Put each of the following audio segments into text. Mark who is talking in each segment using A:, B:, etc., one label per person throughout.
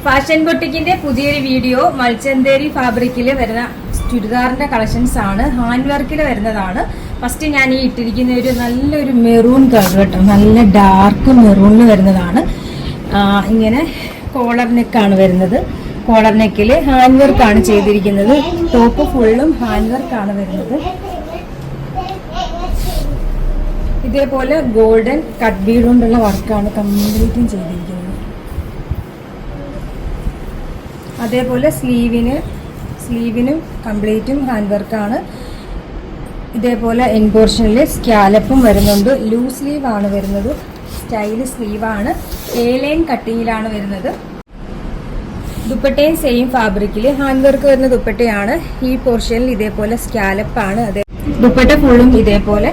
A: Fashion ബൊട്ടിക്കിന്റെ പുതിയൊരു video. മൽച്ചന്തേരി ഫാബ്രിക്കിൽ വരുന്ന ചുരിദാറിന്റെ കളക്ഷൻസ് ആണ്, ഹാൻഡ് വർക്കിൽ വരുന്നതാണ്. ഫസ്റ്റ് ഞാൻ ഈ ഇട്ടിരിക്കുന്ന ഒരു നല്ലൊരു മെറൂൺ കളർ കേട്ടോ, നല്ല ഡാർക്ക് മെറൂണിൽ വരുന്നതാണ്. ഇങ്ങനെ കോളർ നെക്കാണ് വരുന്നത്. കോളർ നെക്കിൽ ഹാൻഡ് വർക്കാണ് ചെയ്തിരിക്കുന്നത്. ടോപ്പ് ഫുള്ളും ഹാൻഡ് വർക്കാണ് വരുന്നത്. ഇതേപോലെ ഗോൾഡൻ കട്ട് ബീഡ് കൊണ്ടുള്ള വർക്കാണ് കംപ്ലീറ്റും ചെയ്തിരിക്കുന്നത്. അതേപോലെ സ്ലീവിനും കംപ്ലീറ്റും ഹാൻഡ് വർക്കാണ്. ഇതേപോലെ എൻ പോർഷനിൽ സ്കാലപ്പും വരുന്നുണ്ട്. ലൂസ് സ്ലീവ് ആണ് വരുന്നത്. സ്റ്റൈല് സ്ലീവാണ്. എ ലൈൻ കട്ടിങ്ങിലാണ് വരുന്നത്. ദുപ്പട്ടയും സെയിം ഫാബ്രിക്കിൽ ഹാൻഡ് വർക്ക് വരുന്ന ദുപ്പട്ടയാണ്. ഈ പോർഷനിൽ ഇതേപോലെ സ്കാലപ്പാണ്. അതേ ദുപ്പട്ട ഫുള്ളും ഇതേപോലെ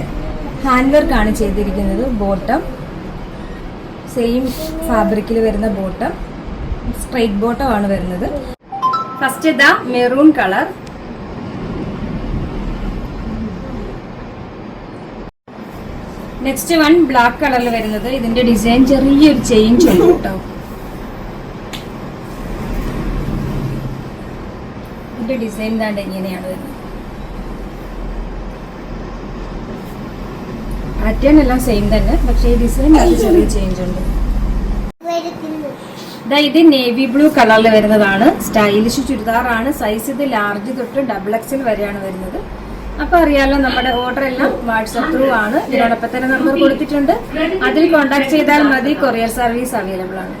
A: ഹാൻഡ് വർക്കാണ് ചെയ്തിരിക്കുന്നത്. ബോട്ടം സെയിം ഫാബ്രിക്കിൽ വരുന്ന ബോട്ടം, സ്ട്രൈറ്റ് ബോട്ടം ആണ് വരുന്നത്. ഫസ്റ്റ് ഇതാ maroon colour. Next one black കളറിൽ വരുന്നത്. ഇതിന്റെ ഡിസൈൻ ചെറിയൊരു ചേഞ്ച് ഉണ്ട് കേട്ടോ. ഇതിന്റെ ഡിസൈൻ താണ്ട് എങ്ങനെയാണ് വരുന്നത്. പാറ്റേൺ എല്ലാം സെയിം തന്നെ, പക്ഷേ ഈ ഡിസൈൻ ചെറിയ ചേഞ്ച് ഉണ്ട്. ഇത് നേവി ബ്ലൂ കളറിൽ വരുന്നതാണ്. സ്റ്റൈലിഷ് ചുരിദാറാണ്. സൈസ് ഇത് ലാർജ് തൊട്ട് XXL വരെയാണ് വരുന്നത്. അപ്പൊ അറിയാലോ, നമ്മുടെ ഓർഡർ എല്ലാം വാട്സ്ആപ്പ് ത്രൂ ആണ്. ഇതിനോടൊപ്പം തന്നെ നമ്പർ കൊടുത്തിട്ടുണ്ട്. അതിൽ കോൺടാക്ട് ചെയ്താൽ മതി. കൊറിയർ സർവീസ് അവൈലബിൾ ആണ്.